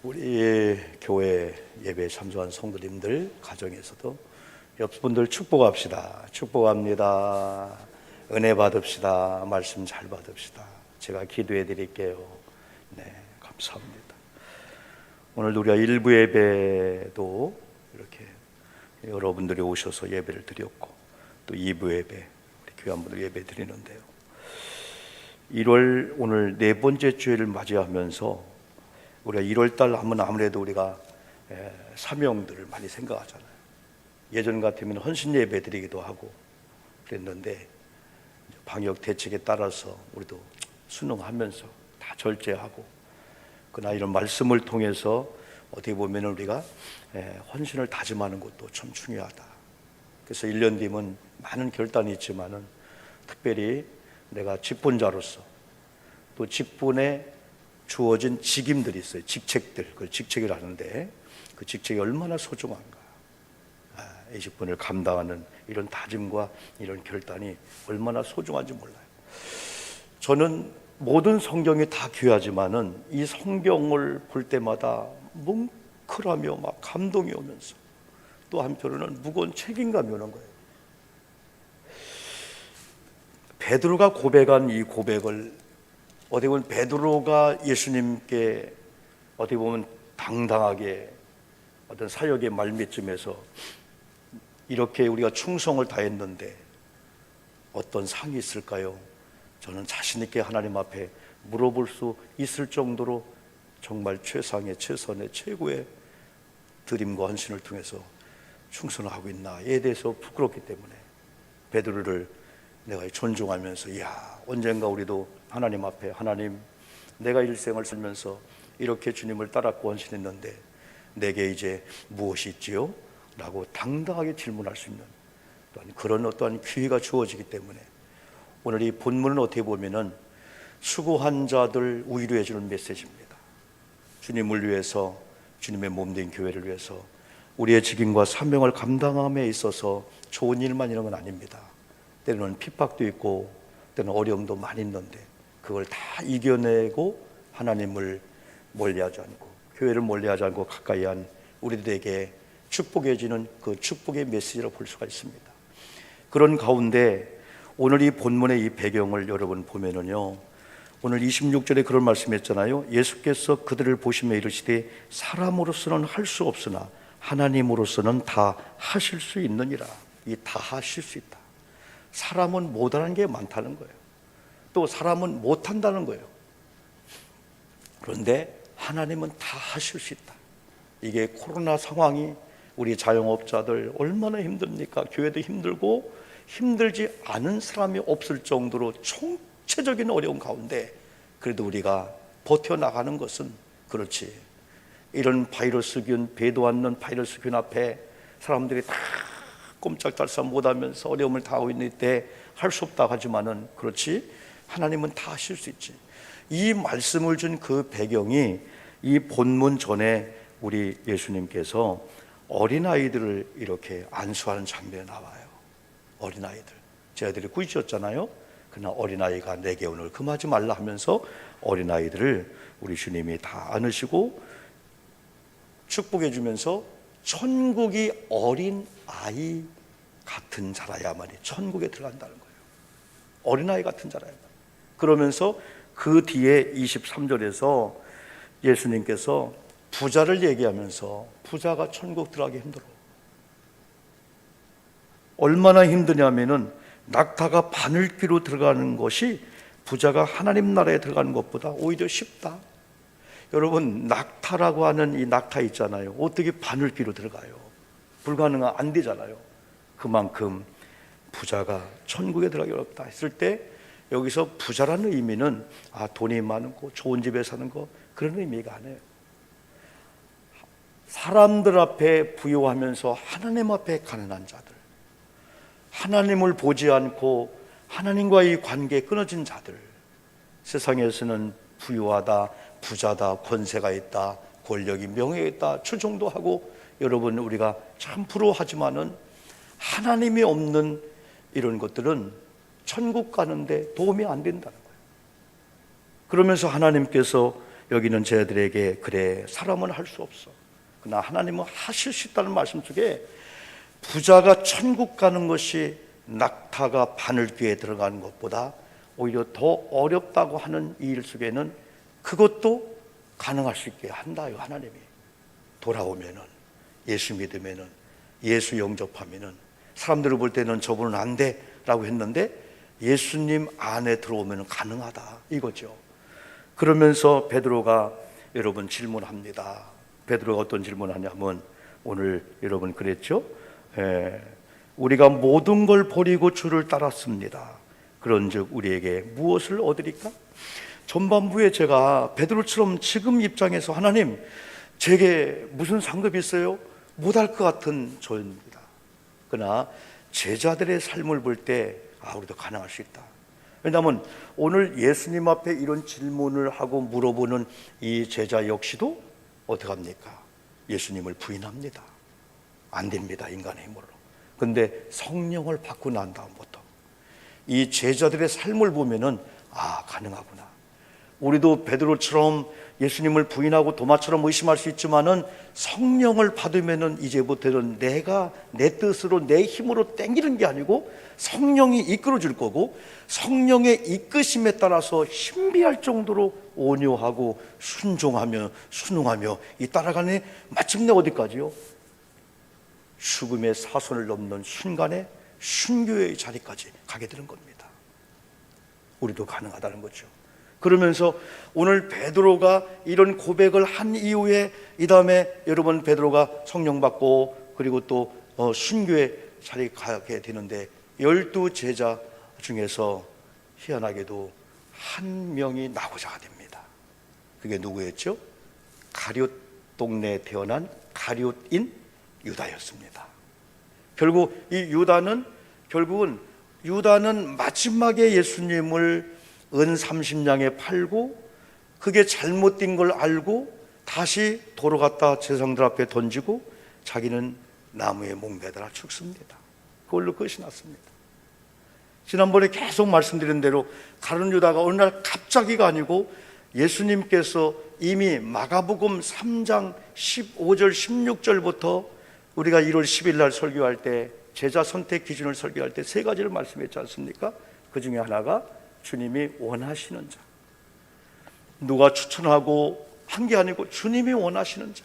우리 교회 예배에 참석한 성도님들 가정에서도 옆 분들 축복합시다. 축복합니다. 은혜 받읍시다. 말씀 잘 받읍시다. 제가 기도해 드릴게요. 네, 감사합니다. 오늘 우리가 일부 예배도 이렇게 여러분들이 오셔서 예배를 드렸고, 또 2부 예배 우리 교회원분들 예배 드리는데요, 1월 오늘 네 번째 주일을 맞이하면서 우리가 1월달 하면 아무래도 우리가 사명들을 많이 생각하잖아요. 예전 같으면 헌신 예배 드리기도 하고 그랬는데, 방역 대책에 따라서 우리도 순응하면서 다 절제하고, 그러나 이런 말씀을 통해서 어떻게 보면 우리가 헌신을 다짐하는 것도 참 중요하다. 그래서 1년 뒤면 많은 결단이 있지만은, 특별히 내가 직분자로서 또 직분에 주어진 직임들이 있어요. 직책들, 그걸 직책이라 하는데, 그 직책이 얼마나 소중한가. 이 직분을 감당하는 이런 다짐과 이런 결단이 얼마나 소중한지 몰라요. 저는 모든 성경이 다 귀하지만은 이 성경을 볼 때마다 뭉클하며 막 감동이 오면서, 또 한편으로는 무거운 책임감이 오는 거예요. 베드로가 고백한 이 고백을, 어떻게 보면 베드로가 예수님께 어떻게 보면 당당하게 어떤 사역의 말미쯤에서 이렇게 우리가 충성을 다했는데 어떤 상이 있을까요? 저는 자신 있게 하나님 앞에 물어볼 수 있을 정도로 정말 최상의, 최선의, 최고의 드림과 헌신을 통해서 충성을 하고 있나에 대해서 부끄럽기 때문에 베드로를 내가 존중하면서, 이야, 언젠가 우리도 하나님 앞에, 하나님, 내가 일생을 살면서 이렇게 주님을 따랐고 헌신했는데 내게 이제 무엇이 있지요? 라고 당당하게 질문할 수 있는 또한 그런 어떠한 기회가 주어지기 때문에, 오늘 이 본문은 어떻게 보면은 수고한 자들 위로해 주는 메시지입니다. 주님을 위해서, 주님의 몸된 교회를 위해서 우리의 직임과 사명을 감당함에 있어서 좋은 일만 이런 건 아닙니다. 때로는 핍박도 있고 때로는 어려움도 많이 있는데, 그걸 다 이겨내고 하나님을 멀리하지 않고, 교회를 멀리하지 않고 가까이 한 우리들에게 축복해지는 그 축복의 메시지로 볼 수가 있습니다. 그런 가운데 오늘 이 본문의 이 배경을 여러분 보면은요, 오늘 26절에 그런 말씀했잖아요. 예수께서 그들을 보시며 이르시되 사람으로서는 할 수 없으나 하나님으로서는 다 하실 수 있느니라. 이 다 하실 수 있다. 사람은 못하는 게 많다는 거예요. 또 사람은 못한다는 거예요. 그런데 하나님은 다 하실 수 있다. 이게 코로나 상황이 우리 자영업자들 얼마나 힘듭니까? 교회도 힘들고 힘들지 않은 사람이 없을 정도로 총체적인 어려움 가운데 그래도 우리가 버텨나가는 것은, 그렇지, 이런 바이러스균, 배도 않는 바이러스균 앞에 사람들이 다 꼼짝달싹 못하면서 어려움을 당하고 있는 때 할 수 없다 하지만은, 그렇지, 하나님은 다 하실 수 있지. 이 말씀을 준 그 배경이, 이 본문 전에 우리 예수님께서 어린아이들을 이렇게 안수하는 장면이 나와요. 어린아이들, 제 아들이 꾸짖었잖아요. 그러나 어린아이가 내게 오늘 금하지 말라 하면서 어린아이들을 우리 주님이 다 안으시고 축복해 주면서 천국이 어린아이 같은 자라야만이 천국에 들어간다는 거예요. 어린아이 같은 자라야만. 그러면서 그 뒤에 23절에서 예수님께서 부자를 얘기하면서, 부자가 천국 들어가기 힘들어. 얼마나 힘드냐면은 낙타가 바늘귀로 들어가는 것이 부자가 하나님 나라에 들어가는 것보다 오히려 쉽다. 여러분, 낙타라고 하는 이 낙타 있잖아요. 어떻게 바늘귀로 들어가요? 불가능한, 안 되잖아요. 그만큼 부자가 천국에 들어가기 어렵다 했을 때, 여기서 부자라는 의미는 돈이 많고 좋은 집에 사는 거, 그런 의미가 아니에요. 사람들 앞에 부유하면서 하나님 앞에 가난한 자들, 하나님을 보지 않고 하나님과의 관계에 끊어진 자들, 세상에서는 부유하다, 부자다, 권세가 있다, 권력이, 명예가 있다, 추종도 하고, 여러분, 우리가 참 부러워하지만은 하나님이 없는 이런 것들은 천국 가는데 도움이 안 된다는 거예요. 그러면서 하나님께서 여기 있는 제자들에게 그래 사람은 할 수 없어 그러나 하나님은 하실 수 있다는 말씀 속에 부자가 천국 가는 것이 낙타가 바늘귀에 들어가는 것보다 오히려 더 어렵다고 하는 이 일 속에는 그것도 가능할 수 있게 한다요. 하나님이 돌아오면은, 예수 믿으면은, 예수 영접하면은, 사람들을 볼 때는 저분은 안 돼 라고 했는데 예수님 안에 들어오면 가능하다 이거죠. 그러면서 베드로가 여러분 질문합니다. 베드로가 어떤 질문을 하냐면 오늘 여러분 그랬죠? 우리가 모든 걸 버리고 주를 따랐습니다. 그런즉 우리에게 무엇을 얻으리까? 전반부에 제가 베드로처럼 지금 입장에서 하나님 제게 무슨 상급이 있어요? 못할 것 같은 저입니다. 그러나 제자들의 삶을 볼 때 우리도 가능할 수 있다. 왜냐하면 오늘 예수님 앞에 이런 질문을 하고 물어보는 이 제자 역시도 어떻게 합니까? 예수님을 부인합니다. 안 됩니다, 인간의 힘으로. 근데 성령을 받고 난 다음부터 이 제자들의 삶을 보면은 가능하구나. 우리도 베드로처럼 예수님을 부인하고 도마처럼 의심할 수 있지만은 성령을 받으면은 이제부터는 내가 내 뜻으로 내 힘으로 땡기는 게 아니고 성령이 이끌어 줄 거고, 성령의 이끄심에 따라서 신비할 정도로 온유하고 순종하며 순응하며 이 따라가는 마침내 어디까지요? 죽음의 사선을 넘는 순간에 순교의 자리까지 가게 되는 겁니다. 우리도 가능하다는 거죠. 그러면서 오늘 베드로가 이런 고백을 한 이후에 이 다음에 여러분 베드로가 성령 받고 그리고 또 순교의 자리에 가게 되는데 12 제자 중에서 희한하게도 한 명이 나고자가 됩니다. 그게 누구였죠? 가룟 동네에 태어난 가룟인 유다였습니다. 결국 이 결국은 유다는 마지막에 예수님을 은 30냥에 팔고 그게 잘못된 걸 알고 다시 도로 갔다 제사장들 앞에 던지고 자기는 나무에 몽매달아 죽습니다. 그걸로 끝이 났습니다. 지난번에 계속 말씀드린 대로 가룟 유다가 어느 날 갑자기가 아니고 예수님께서 이미 마가복음 3장 15절 16절부터 우리가 1월 10일 날 설교할 때 제자 선택 기준을 설교할 때 세 가지를 말씀했지 않습니까? 그 중에 하나가 주님이 원하시는 자, 누가 추천하고 한 게 아니고 주님이 원하시는 자,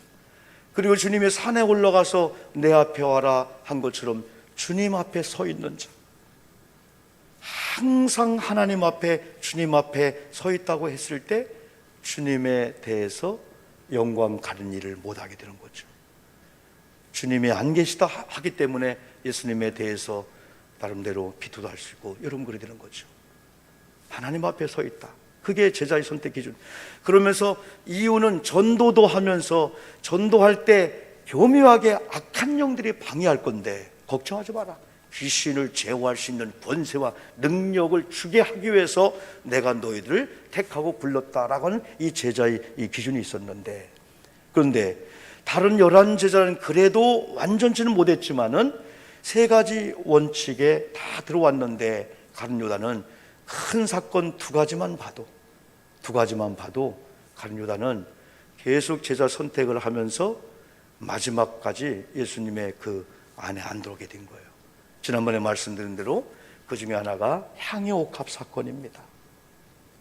그리고 주님이 산에 올라가서 내 앞에 와라 한 것처럼 주님 앞에 서 있는 자, 항상 하나님 앞에 주님 앞에 서 있다고 했을 때 주님에 대해서 영광 가는 일을 못하게 되는 거죠. 주님이 안 계시다 하기 때문에 예수님에 대해서 나름대로 비토도 할 수 있고 여러분 그래 되는 거죠. 하나님 앞에 서 있다. 그게 제자의 선택 기준. 그러면서 이유는 전도도 하면서 전도할 때 교묘하게 악한 영들이 방해할 건데 걱정하지 마라. 귀신을 제어할 수 있는 권세와 능력을 주게 하기 위해서 내가 너희들을 택하고 불렀다라고 하는 이 제자의 이 기준이 있었는데, 그런데 다른 11 제자는 그래도 완전치는 못했지만은 세 가지 원칙에 다 들어왔는데 가룟 유다는 큰 사건 두 가지만 봐도 가룟 유다는 계속 제자 선택을 하면서 마지막까지 예수님의 그 안에 안 들어오게 된 거예요. 지난번에 말씀드린 대로 그 중에 하나가 향유옥합 사건입니다.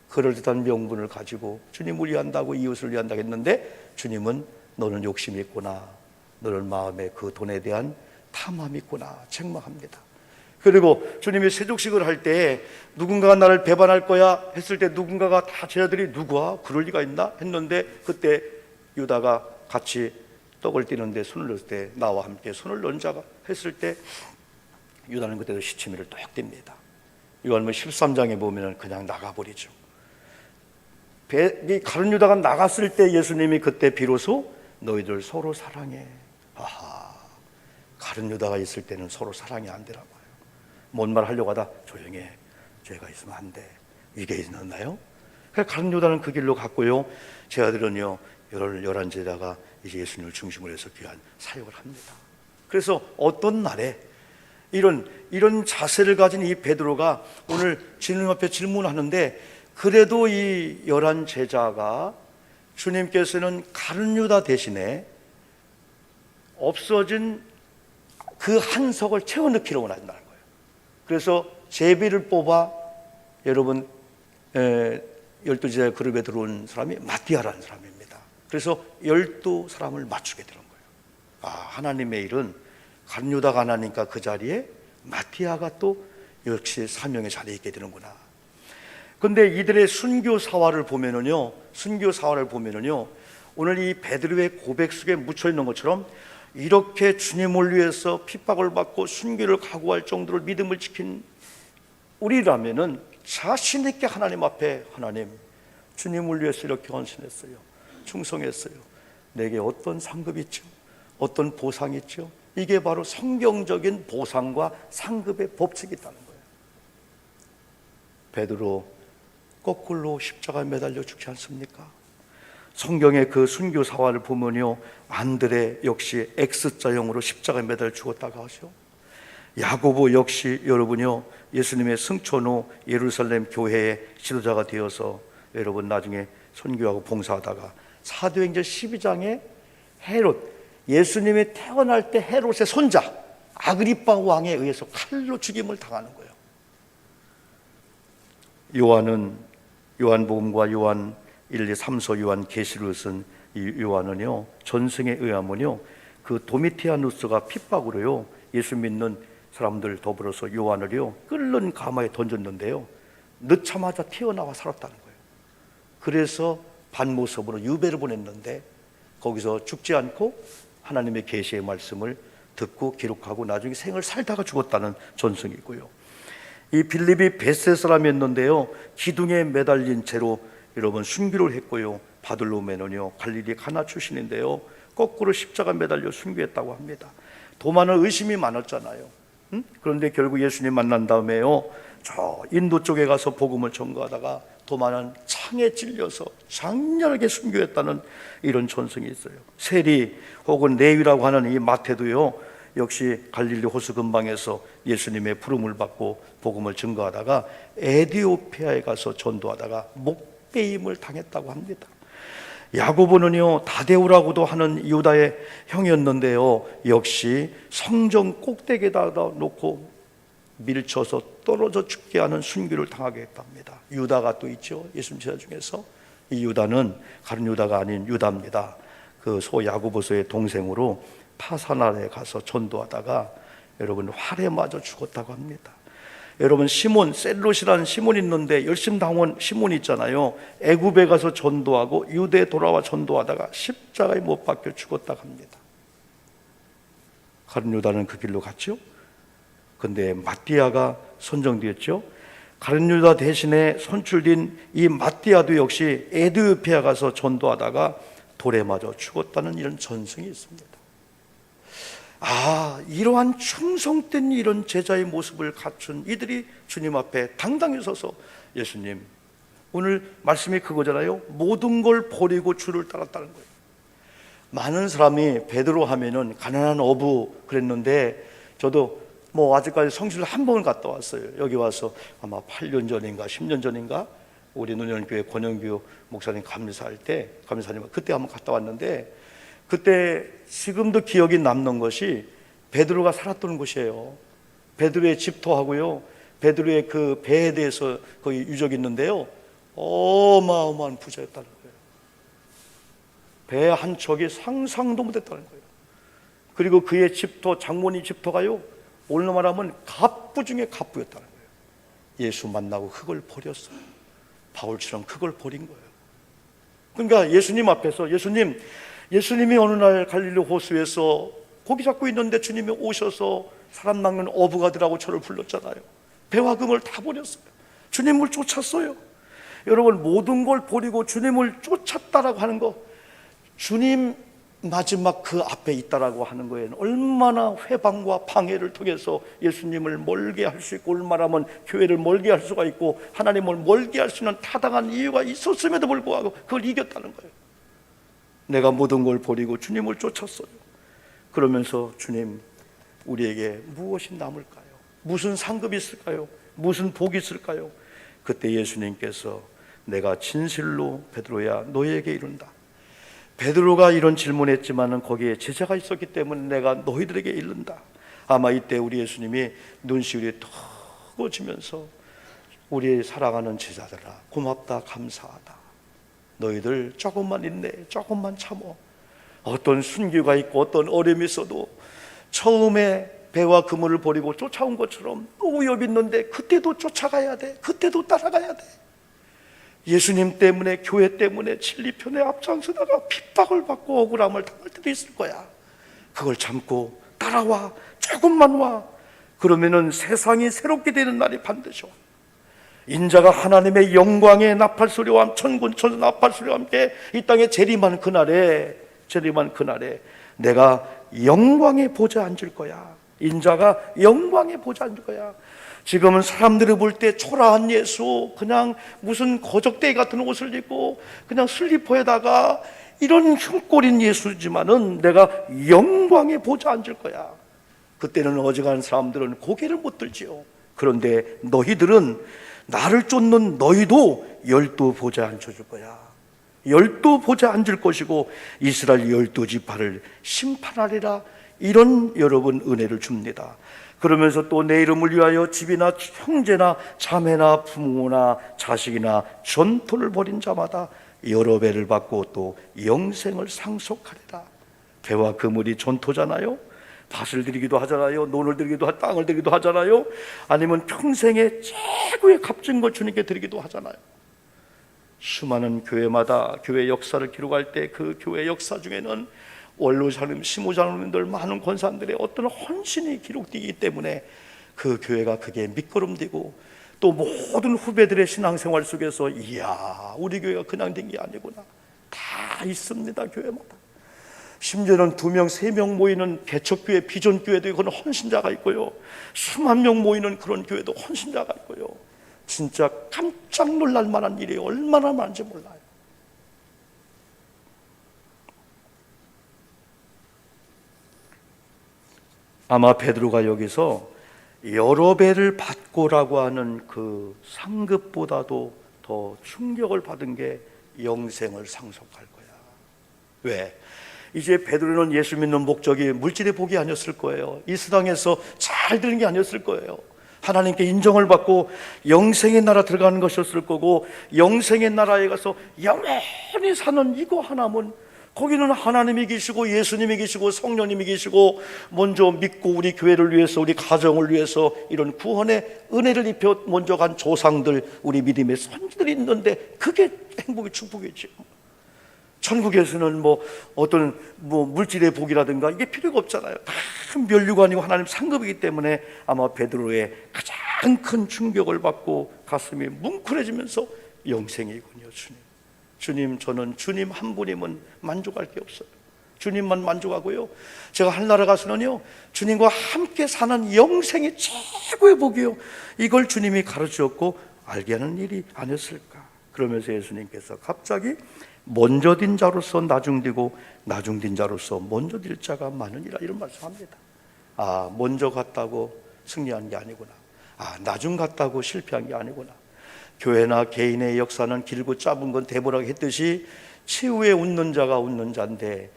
그럴듯한 명분을 가지고 주님을 위한다고 이웃을 위한다고 했는데 주님은 너는 욕심이 있구나, 너는 마음에 그 돈에 대한 탐함이 있구나 책망합니다. 그리고 주님이 세족식을 할 때 누군가가 나를 배반할 거야 했을 때 누군가가 다 제자들이 누구야? 그럴 리가 있나? 했는데 그때 유다가 같이 떡을 띄는데 손을 넣을 때 나와 함께 손을 넣은 자가 했을 때 유다는 그때도 시치미를 뚝 띱니다. 요한복음 13장에 보면 그냥 나가버리죠. 이 가룟 유다가 나갔을 때 예수님이 그때 비로소 너희들 서로 사랑해. 가룟 유다가 있을 때는 서로 사랑이 안 되나 봐요. 뭔 말 하려고 하다 조용해, 죄가 있으면 안 돼, 이게 있었나요? 가룟 유다는 그 길로 갔고요. 제자들은요 11 제자가 이제 예수님을 중심으로 해서 귀한 사역을 합니다. 그래서 어떤 날에 이런 자세를 가진 이 베드로가 오늘 주님 앞에 질문하는데 그래도 이 11 제자가 주님께서는 가룟 유다 대신에 없어진 그 한석을 채워 넣기를 원하신다는 거예요. 그래서 제비를 뽑아 여러분 12제자 그룹에 들어온 사람이 마띠아라는 사람입니다. 그래서 12사람을 맞추게 되는 거예요. 하나님의 일은 가룟 유다가 하나니까 그 자리에 마띠아가 또 역시 사명의 자리에 있게 되는구나. 근데 이들의 순교 사활을 보면은요, 오늘 이 베드로의 고백 속에 묻혀 있는 것처럼 이렇게 주님을 위해서 핍박을 받고 순교를 각오할 정도로 믿음을 지킨 우리라면은 자신 있게 하나님 앞에, 하나님, 주님을 위해서 이렇게 헌신했어요, 충성했어요, 내게 어떤 상급이 있죠? 어떤 보상이 있죠? 이게 바로 성경적인 보상과 상급의 법칙이 있다는 거예요. 베드로 거꾸로 십자가에 매달려 죽지 않습니까? 성경의 그 순교 사활을 보면요, 안드레 역시 X자형으로 십자가에 매달려 죽었다고 하죠. 야고보 역시 여러분요, 예수님의 승천 후 예루살렘 교회의 지도자가 되어서 여러분 나중에 선교하고 봉사하다가 사도행전 12장에 헤롯, 예수님이 태어날 때 헤롯의 손자 아그리빠 왕에 의해서 칼로 죽임을 당하는 거예요. 요한은 요한복음과 요한 1, 2, 3서 요한 계시를 쓴 이 요한은요, 전승에 의하면요, 그 도미티아누스가 핍박으로요 예수 믿는 사람들 더불어서 요한을요 끓는 가마에 던졌는데요, 넣자마자 튀어나와 살았다는 거예요. 그래서 반모습으로 유배를 보냈는데 거기서 죽지 않고 하나님의 계시의 말씀을 듣고 기록하고 나중에 생을 살다가 죽었다는 전승이고요. 이 빌립이 베세 사람이었는데요, 기둥에 매달린 채로 여러분 순교를 했고요. 바들로메는요 갈릴리 가나 출신인데요, 거꾸로 십자가 매달려 순교했다고 합니다. 도마는 의심이 많았잖아요. 그런데 결국 예수님 만난 다음에요, 저 인도 쪽에 가서 복음을 전거하다가 도마는 창에 찔려서 장렬하게 순교했다는 이런 전승이 있어요. 세리 혹은 레위라고 하는 이 마태도요, 역시 갈릴리 호수 근방에서 예수님의 부름을 받고 복음을 증거하다가 에디오피아에 가서 전도하다가 목베임을 당했다고 합니다. 야고보는요 다데우라고도 하는 유다의 형이었는데요, 역시 성전 꼭대기에다 놓고 밀쳐서 떨어져 죽게 하는 순교를 당하게 했답니다. 유다가 또 있죠, 예수님 제자 중에서. 이 유다는 가룟 유다가 아닌 유다입니다. 그 소 야고보서의 동생으로 파사나에 가서 전도하다가 여러분 활에 맞아 죽었다고 합니다. 여러분 시몬, 셀롯이라는 시몬이 있는데 열심당원 시몬이 있잖아요. 애굽에 가서 전도하고 유대에 돌아와 전도하다가 십자가에 못 박혀 죽었다고 합니다. 가룟 유다는 그 길로 갔죠. 근데 마띠아가 선정되었죠. 가룟 유다 대신에 선출된 이 마띠아도 역시 에디오피아 가서 전도하다가 돌에 맞아 죽었다는 이런 전승이 있습니다. 이러한 충성된 이런 제자의 모습을 갖춘 이들이 주님 앞에 당당히 서서, 예수님, 오늘 말씀이 그거잖아요. 모든 걸 버리고 주를 따랐다는 거예요. 많은 사람이 베드로 하면은 가난한 어부 그랬는데, 저도 아직까지 성지를 한 번을 갔다 왔어요. 여기 와서 아마 8년 전인가 10년 전인가 우리 논현교회 권영규 목사님 감리사할 때, 감리사님 그때 한번 갔다 왔는데, 그때 지금도 기억이 남는 것이 베드로가 살았던 곳이에요. 베드로의 집터하고요, 베드로의 그 배에 대해서 거기 유적이 있는데요, 어마어마한 부자였다는 거예요. 배 한 척이 상상도 못했다는 거예요. 그리고 그의 집터, 장모님 집터가요, 오늘로 말하면 갑부 중에 갑부였다는 거예요. 예수 만나고 그걸 버렸어요. 바울처럼 그걸 버린 거예요. 그러니까 예수님 앞에서, 예수님이 어느 날 갈릴리 호수에서 고기 잡고 있는데 주님이 오셔서 사람 낚는 어부가들하고 저를 불렀잖아요. 배와 금을 다 버렸어요. 주님을 쫓았어요. 여러분, 모든 걸 버리고 주님을 쫓았다라고 하는 거, 주님 마지막 그 앞에 있다라고 하는 거에는 얼마나 회방과 방해를 통해서 예수님을 멀게 할 수 있고, 얼마나면 교회를 멀게 할 수가 있고 하나님을 멀게 할 수 있는 타당한 이유가 있었음에도 불구하고 그걸 이겼다는 거예요. 내가 모든 걸 버리고 주님을 쫓았어요. 그러면서 주님, 우리에게 무엇이 남을까요? 무슨 상급이 있을까요? 무슨 복이 있을까요? 그때 예수님께서 내가 진실로 베드로야 너에게 이른다, 베드로가 이런 질문했지만은 거기에 제자가 있었기 때문에 내가 너희들에게 이른다. 아마 이때 우리 예수님이 눈시울이 뜨거워지면서 우리 사랑하는 제자들아, 고맙다, 감사하다. 너희들 조금만 인내, 조금만 참어. 어떤 순교가 있고 어떤 어려움이 있어도 처음에 배와 그물을 버리고 쫓아온 것처럼 또 위협이 있는데 그때도 쫓아가야 돼. 그때도 따라가야 돼. 예수님 때문에, 교회 때문에 진리편에 앞장서다가 핍박을 받고 억울함을 당할 때도 있을 거야. 그걸 참고 따라와, 조금만 와. 그러면은 세상이 새롭게 되는 날이 반드시 와. 인자가 하나님의 영광의 나팔소리와 천군 천사 나팔소리와 함께 이 땅에 재림한 그날에 내가 영광의 보좌에 앉을 거야. 인자가 영광의 보좌에 앉을 거야. 지금은 사람들이 볼 때 초라한 예수, 그냥 무슨 거적대기 같은 옷을 입고 그냥 슬리퍼에다가 이런 흉꼴인 예수지만은 내가 영광의 보좌에 앉을 거야. 그때는 어지간한 사람들은 고개를 못 들지요. 그런데 너희들은, 나를 쫓는 너희도 12보좌에 앉혀줄 거야. 12보좌에 앉을 것이고 이스라엘 12지파를 심판하리라. 이런 여러분 은혜를 줍니다. 그러면서 또 내 이름을 위하여 집이나 형제나 자매나 부모나 자식이나 전토를 벌인 자마다 여러 배를 받고 또 영생을 상속하리라. 배와 그물이 전토잖아요. 밭을 드리기도 하잖아요. 논을 드리기도 하고 땅을 드리기도 하잖아요. 아니면 평생의 최고의 값진 걸 주님께 드리기도 하잖아요. 수많은 교회마다 교회 역사를 기록할 때 그 교회 역사 중에는 원로자님, 시모자님들, 많은 권사님들의 어떤 헌신이 기록되기 때문에 그 교회가 그게 미끄럼되고 또 모든 후배들의 신앙생활 속에서 이야, 우리 교회가 그냥 된 게 아니구나. 다 있습니다, 교회마다. 심지어는 2명, 3명 모이는 개척교회, 비전교회도 그런 헌신자가 있고요. 수만 명 모이는 그런 교회도 헌신자가 있고요. 진짜 깜짝 놀랄 만한 일이 얼마나 많은지 몰라요. 아마 베드로가 여기서 여러 배를 받고라고 하는 그 상급보다도 더 충격을 받은 게 영생을 상속할 거야. 왜? 이제 베드로는 예수 믿는 목적이 물질의 복이 아니었을 거예요. 이 세상에서 잘 되는 게 아니었을 거예요. 하나님께 인정을 받고 영생의 나라 들어가는 것이었을 거고, 영생의 나라에 가서 영원히 사는 이거 하나면, 거기는 하나님이 계시고 예수님이 계시고 성령님이 계시고 먼저 믿고 우리 교회를 위해서, 우리 가정을 위해서 이런 구원의 은혜를 입혀 먼저 간 조상들, 우리 믿음의 선지들이 있는데 그게 행복의 축복이죠. 천국에서는 어떤 물질의 복이라든가 이게 필요가 없잖아요. 다 면류가 아니고 하나님 상급이기 때문에 아마 베드로의 가장 큰 충격을 받고 가슴이 뭉클해지면서 영생이군요. 주님, 저는 주님 한 분이면 만족할 게 없어요. 주님만 만족하고요. 제가 하늘나라 가서는요, 주님과 함께 사는 영생이 최고의 복이요. 이걸 주님이 가르치셨고 알게 하는 일이 아니었을까. 그러면서 예수님께서 갑자기 먼저 딘 자로서 나중디고 나중 딘 자로서 먼저 딜 자가 많으니라, 이런 말씀합니다. 아, 먼저 갔다고 승리한 게 아니구나. 아, 나중 갔다고 실패한 게 아니구나. 교회나 개인의 역사는 길고 짧은 건 대보라고 했듯이 최후에 웃는 자가 웃는 자인데,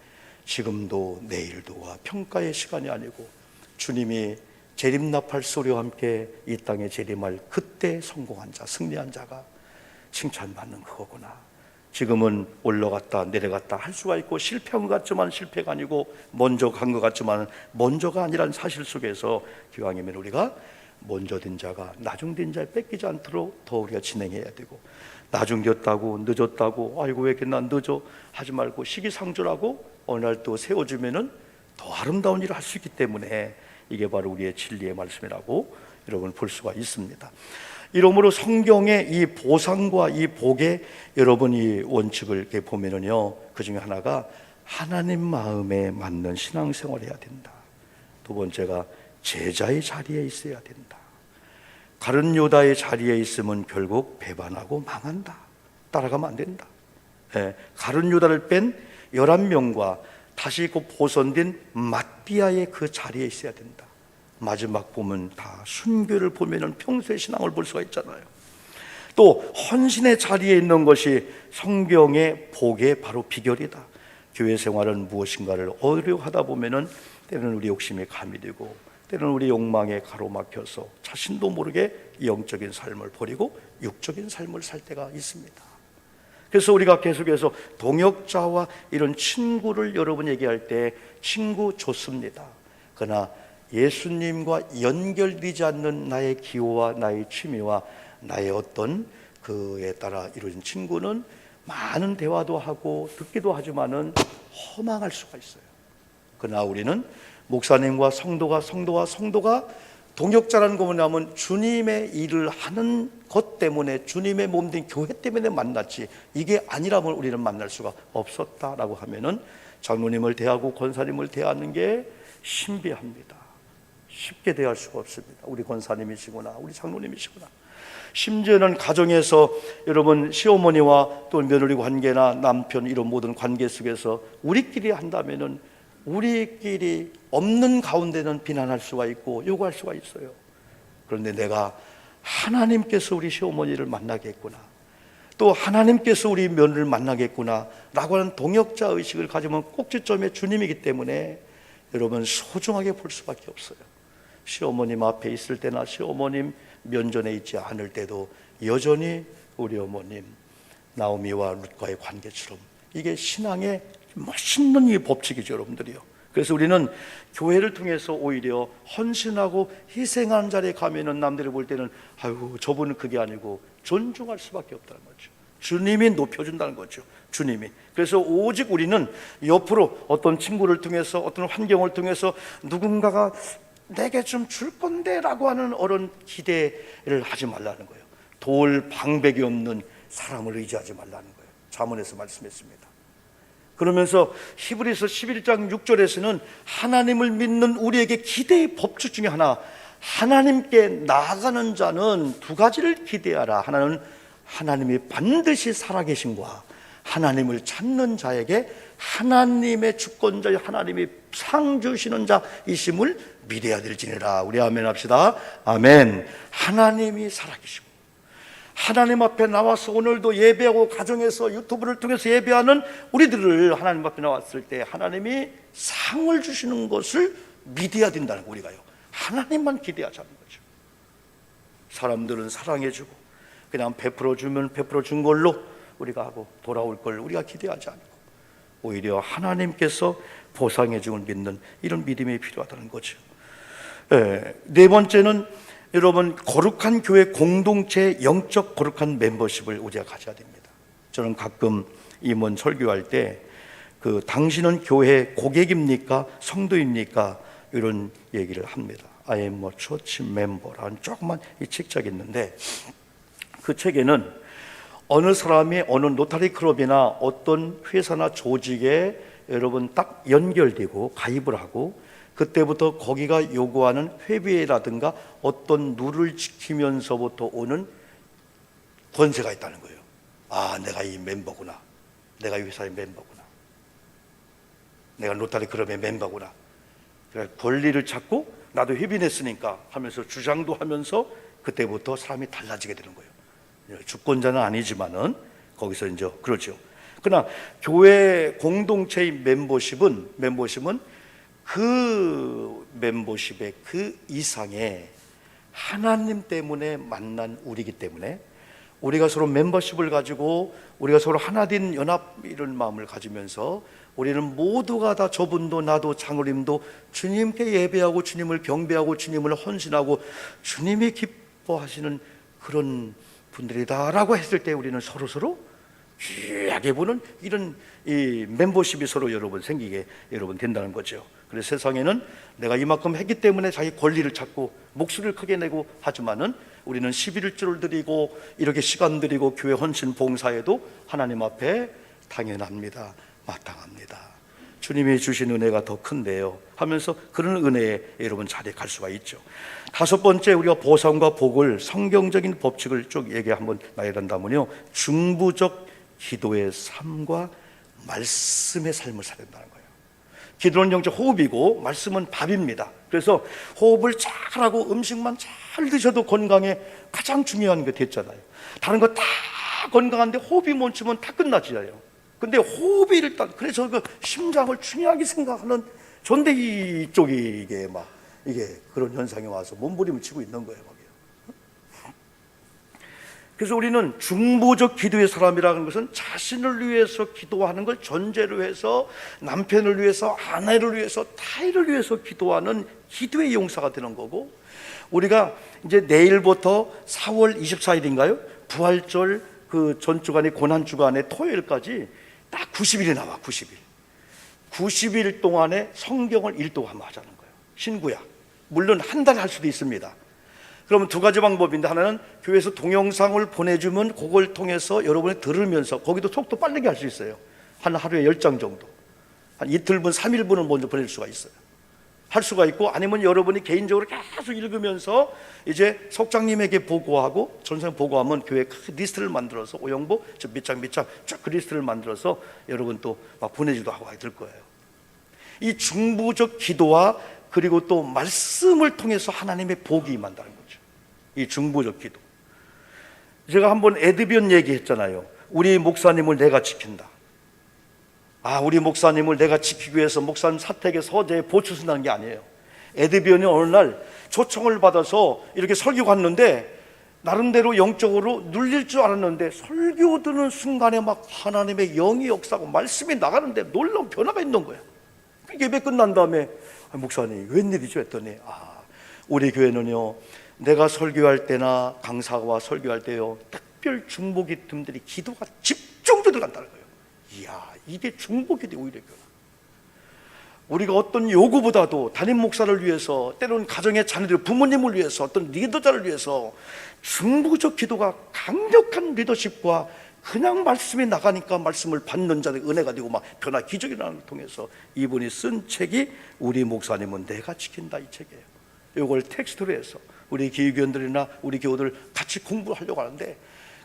지금도 내일도와 평가의 시간이 아니고 주님이 재림나팔 소리와 함께 이 땅에 재림할 그때 성공한 자, 승리한 자가 칭찬받는 그거구나. 지금은 올라갔다 내려갔다 할 수가 있고 실패한 것 같지만 실패가 아니고 먼저 간 것 같지만 먼저가 아니라는 사실 속에서 기왕이면 우리가 먼저 된 자가 나중 된 자에 뺏기지 않도록 더 우리가 진행해야 되고, 나중 됐다고 늦었다고 아이고 왜 이렇게 난 늦어 하지 말고 시기상조라고 어느 날 또 세워주면은 더 아름다운 일을 할 수 있기 때문에 이게 바로 우리의 진리의 말씀이라고 여러분 볼 수가 있습니다. 이러므로 성경의 이 보상과 이 복의 여러분이 원칙을 이렇게 보면은요, 그 중에 하나가 하나님 마음에 맞는 신앙생활을 해야 된다. 두 번째가 제자의 자리에 있어야 된다. 가룟 유다의 자리에 있으면 결국 배반하고 망한다. 따라가면 안 된다. 가룟 유다를 뺀 11명과 다시 그 보선된 맏비아의 그 자리에 있어야 된다. 마지막 보면 다 순교를 보면은 평소의 신앙을 볼 수가 있잖아요. 또 헌신의 자리에 있는 것이 성경의 복의 바로 비결이다. 교회 생활은 무엇인가를 어려워하다 보면은 때로는 우리 욕심이 감이 되고 때로는 우리 욕망에 가로막혀서 자신도 모르게 영적인 삶을 버리고 육적인 삶을 살 때가 있습니다. 그래서 우리가 계속해서 동역자와 이런 친구를 여러분 얘기할 때 친구 좋습니다. 그러나 예수님과 연결되지 않는 나의 기호와 나의 취미와 나의 어떤 그에 따라 이루어진 친구는 많은 대화도 하고 듣기도 하지만은 허망할 수가 있어요. 그러나 우리는 목사님과 성도가 동역자라는 거 뭐냐면 주님의 일을 하는 것 때문에 주님의 몸된 교회 때문에 만났지 이게 아니라면 우리는 만날 수가 없었다라고 하면은 장로님을 대하고 권사님을 대하는 게 신비합니다. 쉽게 대할 수가 없습니다. 우리 권사님이시구나, 우리 장로님이시구나. 심지어는 가정에서 여러분 시어머니와 또 며느리 관계나 남편 이런 모든 관계 속에서 우리끼리 한다면은 우리끼리 없는 가운데는 비난할 수가 있고 요구할 수가 있어요. 그런데 내가 하나님께서 우리 시어머니를 만나겠구나, 또 하나님께서 우리 며느리를 만나겠구나 라고 하는 동역자 의식을 가지면 꼭지점에 주님이기 때문에 여러분 소중하게 볼 수밖에 없어요. 시어머님 앞에 있을 때나 시어머님 면전에 있지 않을 때도 여전히 우리 어머님 나오미와 룻과의 관계처럼 이게 신앙의 멋있는 이 법칙이죠, 여러분들이요. 그래서 우리는 교회를 통해서 오히려 헌신하고 희생하는 자리에 가면은 남들이 볼 때는 아이고 저분은 그게 아니고 존중할 수밖에 없다는 거죠. 주님이 높여준다는 거죠, 주님이. 그래서 오직 우리는 옆으로 어떤 친구를 통해서 어떤 환경을 통해서 누군가가 내게 좀 줄 건데 라고 하는 어른 기대를 하지 말라는 거예요. 돌 방백이 없는 사람을 의지하지 말라는 거예요. 잠언에서 말씀했습니다. 그러면서 히브리서 11장 6절에서는 하나님을 믿는 우리에게 기대의 법칙 중에 하나, 하나님께 나아가는 자는 두 가지를 기대하라. 하나는 하나님이 반드시 살아계신과 하나님을 찾는 자에게 하나님의 주권자, 하나님이 상 주시는 자이심을 믿어야 될지니라. 우리 아멘 합시다. 아멘. 하나님이 살아계시고 하나님 앞에 나와서 오늘도 예배하고 가정에서 유튜브를 통해서 예배하는 우리들을 하나님 앞에 나왔을 때 하나님이 상을 주시는 것을 믿어야 된다는 거. 우리가요, 하나님만 기대하자는 거죠. 사람들은 사랑해주고 그냥 베풀어주면 베풀어준 걸로 우리가 하고 돌아올 걸 우리가 기대하지 않고 오히려 하나님께서 보상해주고 믿는 이런 믿음이 필요하다는 거죠. 네 번째는 여러분 거룩한 교회 공동체 영적 거룩한 멤버십을 우리가 가져야 됩니다. 저는 가끔 임원 설교할 때 당신은 교회 고객입니까? 성도입니까? 이런 얘기를 합니다. I am a church member라는 조그만 이 책자가 있는데 그 책에는 어느 사람이 어느 노타리 클럽이나 어떤 회사나 조직에 여러분 딱 연결되고 가입을 하고 그때부터 거기가 요구하는 회비라든가 어떤 룰을 지키면서부터 오는 권세가 있다는 거예요. 아, 내가 이 멤버구나, 내가 이 회사의 멤버구나, 내가 로타리 클럽의 멤버구나. 그러니까 권리를 찾고 나도 회비 냈으니까 하면서 주장도 하면서 그때부터 사람이 달라지게 되는 거예요. 주권자는 아니지만은 거기서 이제 그렇죠. 그러나 교회 공동체의 멤버십은 그 멤버십의 그 이상의 하나님 때문에 만난 우리이기 때문에 우리가 서로 멤버십을 가지고 우리가 서로 하나된 연합 이런 마음을 가지면서 우리는 모두가 다 저분도 나도 장로님도 주님께 예배하고 주님을 경배하고 주님을 헌신하고 주님이 기뻐하시는 그런 분들이다라고 했을 때 우리는 서로 귀하게 보는 이런 이 멤버십이 서로 여러분 생기게 여러분 된다는 거죠. 그래서 세상에는 내가 이만큼 했기 때문에 자기 권리를 찾고 목소리를 크게 내고 하지만은 우리는 11조를 드리고 이렇게 시간 드리고 교회 헌신 봉사에도 하나님 앞에 당연합니다, 마땅합니다. 주님이 주신 은혜가 더 큰데요 하면서 그런 은혜에 여러분 자리에 갈 수가 있죠. 다섯 번째, 우리가 보상과 복을 성경적인 법칙을 쭉 얘기 한번 나야 된다면요, 중부적 기도의 삶과 말씀의 삶을 살아야 된다는 거예요. 기도는 영적 호흡이고 말씀은 밥입니다. 그래서 호흡을 잘하고 음식만 잘 드셔도 건강에 가장 중요한 게 됐잖아요. 다른 거 다 건강한데 호흡이 멈추면 다 끝나지요. 근데 호흡이 일단, 그래서 그 심장을 중요하게 생각하는 전대 이쪽이 이게 그런 현상이 와서 몸부림을 치고 있는 거예요. 그래서 우리는 중보적 기도의 사람이라는 것은 자신을 위해서 기도하는 걸 전제로 해서 남편을 위해서, 아내를 위해서, 타인을 위해서 기도하는 기도의 용사가 되는 거고, 우리가 이제 내일부터 4월 24일인가요? 부활절 그 전주간의 고난주간의 토요일까지 딱 90일이 나와. 90일 동안에 성경을 읽도록 하자는 거예요. 신구약. 물론 한 달 할 수도 있습니다. 그러면 두 가지 방법인데, 하나는 교회에서 동영상을 보내주면 그걸 통해서 여러분이 들으면서, 거기도 속도 빠르게 할 수 있어요. 한 하루에 10장 정도, 한 이틀분, 3일분을 먼저 보낼 수가 있어요. 할 수가 있고, 아니면 여러분이 개인적으로 계속 읽으면서 이제 속장님에게 보고하고, 전생 보고하면 교회 큰 리스트를 만들어서 오영보 몇 장 쭉 그 리스트를 만들어서 여러분 또 막 보내지도 하고 될 거예요. 이 중보적 기도와 그리고 또 말씀을 통해서 하나님의 복이 임한다는 거죠. 이 중보적 기도. 제가 한번 에드변 얘기했잖아요. 우리 목사님을 내가 지킨다. 우리 목사님을 내가 지키기 위해서 목사님 사택에 서재에 보추 쓴다는 게 아니에요. 에드변이 어느 날 초청을 받아서 이렇게 설교 갔는데, 나름대로 영적으로 눌릴 줄 알았는데, 설교 드는 순간에 막 하나님의 영이 역사하고 말씀이 나가는데 놀라운 변화가 있는 거야. 예배 끝난 다음에 목사님 웬일이죠 했더니, 우리 교회는요, 내가 설교할 때나 강사와 설교할 때요, 특별 중보기도들이 기도가 집중적으로 들어간다는 거예요. 이야, 이게 중보기도 오히려 교회. 우리가 어떤 요구보다도 담임 목사를 위해서, 때로는 가정의 자녀들, 부모님을 위해서, 어떤 리더자를 위해서 중보적 기도가 강력한 리더십과 그냥 말씀이 나가니까 말씀을 받는 자들 은혜가 되고 막 변화 기적이 나는 걸 통해서 이분이 쓴 책이 우리 목사님은 내가 지킨다, 이 책이에요. 이걸 텍스트로 해서 우리 기획위원들이나 우리 교우들 같이 공부를 하려고 하는데,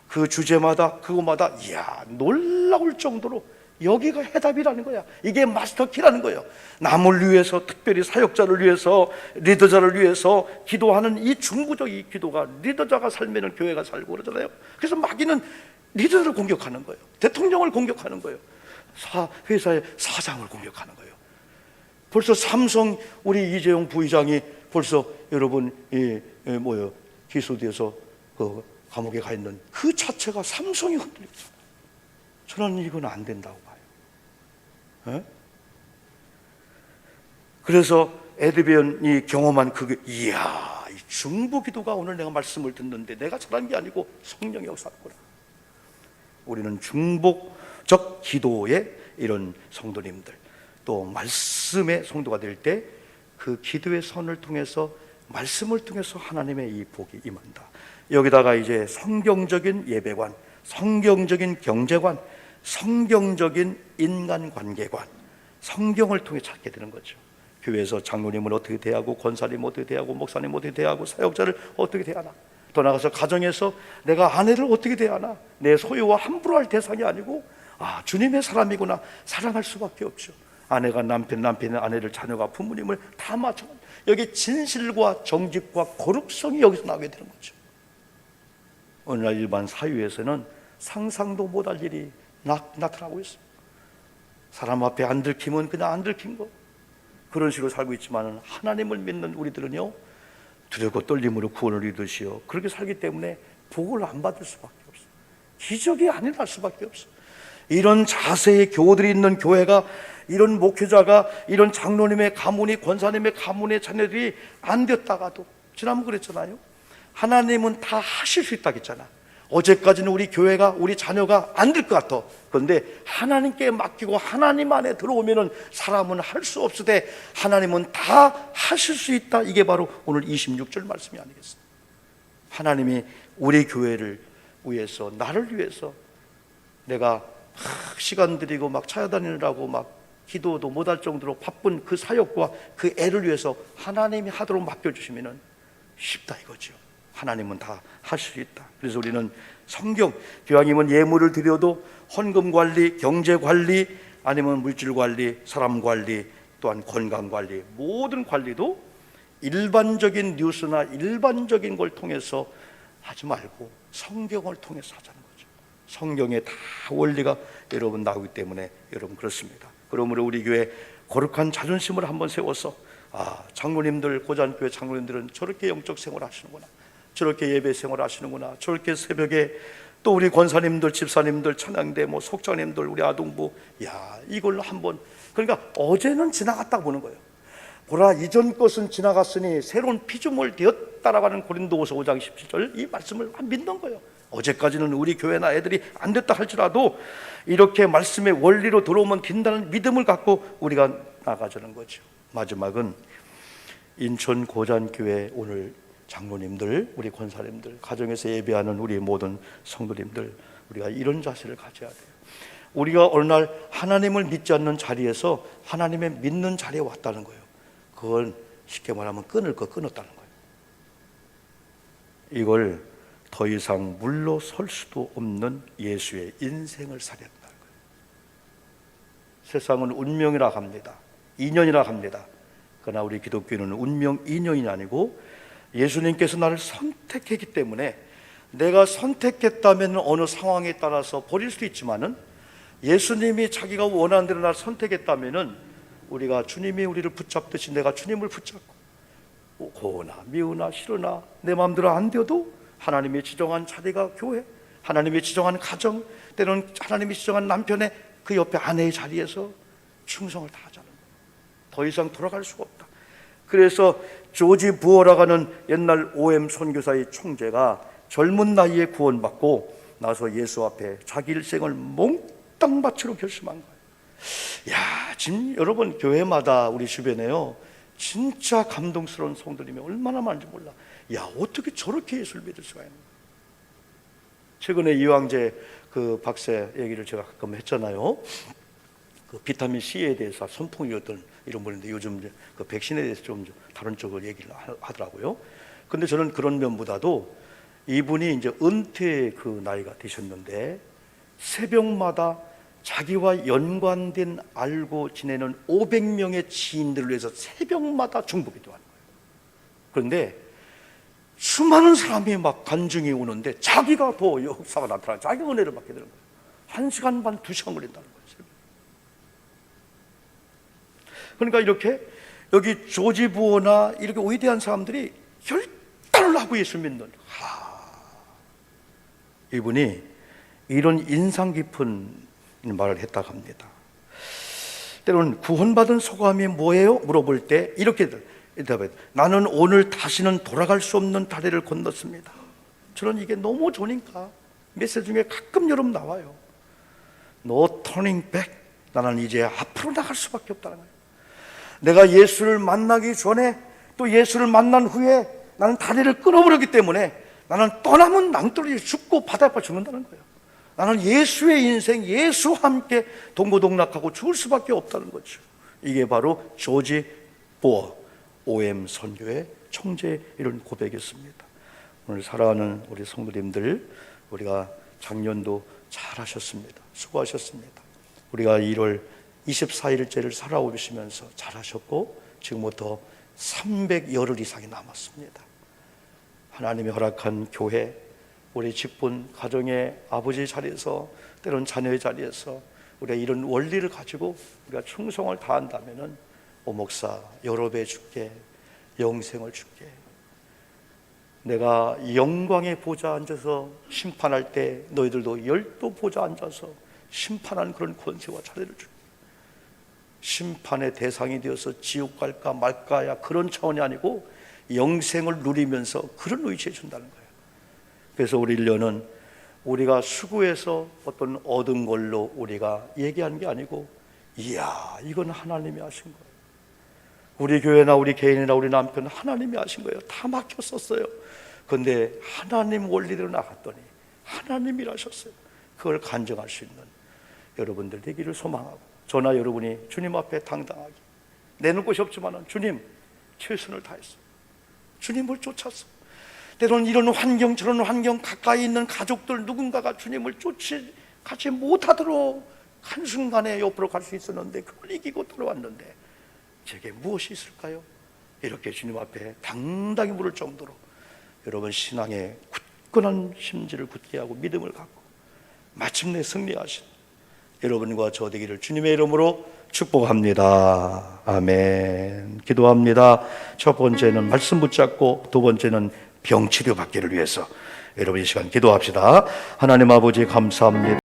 그 주제마다 그거마다 이야, 놀라울 정도로 여기가 해답이라는 거야. 이게 마스터키라는 거예요. 남을 위해서, 특별히 사역자를 위해서, 리더자를 위해서 기도하는 이 중보적 이 기도가, 리더자가 살면은 교회가 살고 그러잖아요. 그래서 마귀는 리더를 공격하는 거예요. 대통령을 공격하는 거예요. 회사의 사장을 공격하는 거예요. 벌써 삼성 우리 이재용 부의장이 벌써 여러분 기소돼서 그 감옥에 가 있는 그 자체가 삼성이 흔들렸어요. 저는 이건 안 된다고 봐요. 그래서 에드변이 경험한 그게, 이야, 이 중보기도가 오늘 내가 말씀을 듣는데 내가 잘한 게 아니고 성령의 역사구나. 우리는 중보적 기도의 이런 성도님들, 또 말씀의 성도가 될 때 그 기도의 선을 통해서, 말씀을 통해서 하나님의 이 복이 임한다. 여기다가 이제 성경적인 예배관, 성경적인 경제관, 성경적인 인간관계관, 성경을 통해 찾게 되는 거죠. 교회에서 장로님을 어떻게 대하고, 권사님 어떻게 대하고, 목사님 어떻게 대하고, 사역자를 어떻게 대하나, 더 나아가서 가정에서 내가 아내를 어떻게 대하나, 내 소유와 함부로 할 대상이 아니고 주님의 사람이구나, 사랑할 수밖에 없죠. 아내가 남편이 아내를, 자녀가 부모님을 다 맞춰. 여기 진실과 정직과 거룩성이 여기서 나오게 되는 거죠. 오늘날 일반 사회에서는 상상도 못할 일이 나타나고 있습니다. 사람 앞에 안 들키면 그냥 안 들킨 거, 그런 식으로 살고 있지만 하나님을 믿는 우리들은요, 두렵고 떨림으로 구원을 이루시어 그렇게 살기 때문에 복을 안 받을 수밖에 없어요. 기적이 안 일어날 수밖에 없어요. 이런 자세의 교우들이 있는 교회가, 이런 목회자가, 이런 장로님의 가문이, 권사님의 가문의 자녀들이 안 됐다가도, 지난번 그랬잖아요. 하나님은 다 하실 수 있다고 했잖아. 어제까지는 우리 교회가, 우리 자녀가 안 될 것 같아. 그런데 하나님께 맡기고 하나님 안에 들어오면은 사람은 할 수 없으되 하나님은 다 하실 수 있다. 이게 바로 오늘 26절 말씀이 아니겠습니까? 하나님이 우리 교회를 위해서, 나를 위해서, 내가 시간 들이고 막 찾아다니느라고 막 기도도 못할 정도로 바쁜 그 사역과 그 애를 위해서 하나님이 하도록 맡겨주시면은 쉽다 이거죠. 하나님은 다 하실 수 있다. 그래서 우리는 성경, 기왕이면 예물을 드려도 헌금 관리, 경제 관리, 아니면 물질 관리, 사람 관리, 또한 건강 관리, 모든 관리도 일반적인 뉴스나 일반적인 걸 통해서 하지 말고 성경을 통해서 하자는 거죠. 성경에 다 원리가 여러분 나오기 때문에 여러분 그렇습니다. 그러므로 우리 교회 거룩한 자존심을 한번 세워서 장로님들, 고잔교회 장로님들은 저렇게 영적 생활 하시는구나, 저렇게 예배 생활 하시는구나, 저렇게 새벽에 또 우리 권사님들, 집사님들, 찬양대, 속장님들, 우리 아동부, 이걸로 한번, 그러니까 어제는 지나갔다 보는 거예요. 보라, 이전 것은 지나갔으니 새로운 피조물 되었다라고 하는 고린도후서 5장 17절 이 말씀을 믿는 거예요. 어제까지는 우리 교회나 애들이 안 됐다 할지라도 이렇게 말씀의 원리로 들어오면 된다는 믿음을 갖고 우리가 나가자는 거죠. 마지막은 인천 고잔교회 오늘 장로님들, 우리 권사님들, 가정에서 예배하는 우리 모든 성도님들, 우리가 이런 자세를 가져야 돼요. 우리가 어느 날 하나님을 믿지 않는 자리에서 하나님의 믿는 자리에 왔다는 거예요. 그걸 쉽게 말하면 끊을 거 끊었다는 거예요. 이걸 더 이상 물러설 수도 없는 예수의 인생을 살았다는 거예요. 세상은 운명이라 합니다. 인연이라 합니다. 그러나 우리 기독교는 운명, 인연이 아니고 예수님께서 나를 선택했기 때문에 내가 선택했다면 어느 상황에 따라서 버릴 수도 있지만은 예수님이 자기가 원하는 대로 나를 선택했다면은 우리가 주님이 우리를 붙잡듯이 내가 주님을 붙잡고 고나 미우나 싫으나 내 마음대로 안 되어도 하나님이 지정한 자리가 교회, 하나님이 지정한 가정, 때로는 하나님이 지정한 남편의 그 옆에 아내의 자리에서 충성을 다하자는 거예요. 더 이상 돌아갈 수가 없다. 그래서 조지 부어라고 하는 옛날 OM 선교사의 총재가 젊은 나이에 구원받고 나서 예수 앞에 자기 일생을 몽땅 바치로 결심한 거예요. 지금 여러분 교회마다 우리 주변에요 진짜 감동스러운 성도님이 얼마나 많은지 몰라. 어떻게 저렇게 예수를 믿을 수가 있는 거야. 최근에 이황재 그 박사 얘기를 제가 가끔 했잖아요. 그 비타민 C에 대해서 선풍이었던 이런 분인데 요즘 이제 그 백신에 대해서 좀 다른 쪽을 얘기를 하더라고요. 근데 저는 그런 면보다도 이분이 이제 은퇴 그 나이가 되셨는데 새벽마다 자기와 연관된 알고 지내는 500명의 지인들을 위해서 새벽마다 중보기도 하는 거예요. 그런데 수많은 사람이 막 간증이 오는데 자기가 더 역사가 나타나요. 자기가 은혜를 받게 되는 거예요. 1시간 반, 2시간 걸린다는 거예요. 그러니까 이렇게 여기 조지 부어나 이렇게 위대한 사람들이 혈단을 하고 예수 믿는 이분이 이런 인상 깊은 말을 했다고 합니다. 때로는 구원받은 소감이 뭐예요? 물어볼 때 이렇게 대답해요. 나는 오늘 다시는 돌아갈 수 없는 다리를 건넜습니다. 저는 이게 너무 좋으니까 메시지 중에 가끔 여러분 나와요. No turning back. 나는 이제 앞으로 나갈 수밖에 없다는 거예요. 내가 예수를 만나기 전에 또 예수를 만난 후에 나는 다리를 끊어버렸기 때문에 나는 떠나면 낭떠러지 죽고 바다에 빠져 죽는다는 거예요. 나는 예수의 인생, 예수와 함께 동고동락하고 죽을 수밖에 없다는 거죠. 이게 바로 조지 부어 OM 선교의 총재의 이런 고백이었습니다. 오늘 사랑하는 우리 성도님들, 우리가 작년도 잘하셨습니다. 수고하셨습니다. 우리가 1월 24일째를 살아오시면서 잘하셨고 지금부터 300열흘 이상이 남았습니다. 하나님이 허락한 교회, 우리 직분, 가정의 아버지 자리에서 때로는 자녀의 자리에서 우리가 이런 원리를 가지고 우리가 충성을 다한다면은 오 목사 여러 배 줄게, 영생을 줄게. 내가 영광의 보좌 앉아서 심판할 때 너희들도 열도 보좌 앉아서 심판하는 그런 권세와 자리를 줄게. 심판의 대상이 되어서 지옥 갈까 말까야 그런 차원이 아니고 영생을 누리면서 그런 의지해 준다는 거예요. 그래서 우리 1년은 우리가 수고해서 어떤 얻은 걸로 우리가 얘기하는 게 아니고 이야 이건 하나님이 하신 거예요. 우리 교회나 우리 개인이나 우리 남편 하나님이 하신 거예요. 다 맡겼었어요. 그런데 하나님 원리대로 나갔더니 하나님이 하셨어요. 그걸 간증할 수 있는 여러분들 되기를 소망하고 저나 여러분이 주님 앞에 당당하게 내놓을 것이 없지만 주님 최선을 다했어. 주님을 쫓았어. 때로는 이런 환경 저런 환경 가까이 있는 가족들 누군가가 주님을 가지 못하도록 한순간에 옆으로 갈 수 있었는데 그걸 이기고 돌아왔는데 제게 무엇이 있을까요? 이렇게 주님 앞에 당당히 물을 정도로 여러분 신앙의 굳건한 심지를 굳게 하고 믿음을 갖고 마침내 승리하신 여러분과 저 되기를 주님의 이름으로 축복합니다. 아멘. 기도합니다. 첫 번째는 말씀 붙잡고, 두 번째는 병치료 받기를 위해서 여러분 이 시간 기도합시다. 하나님 아버지 감사합니다.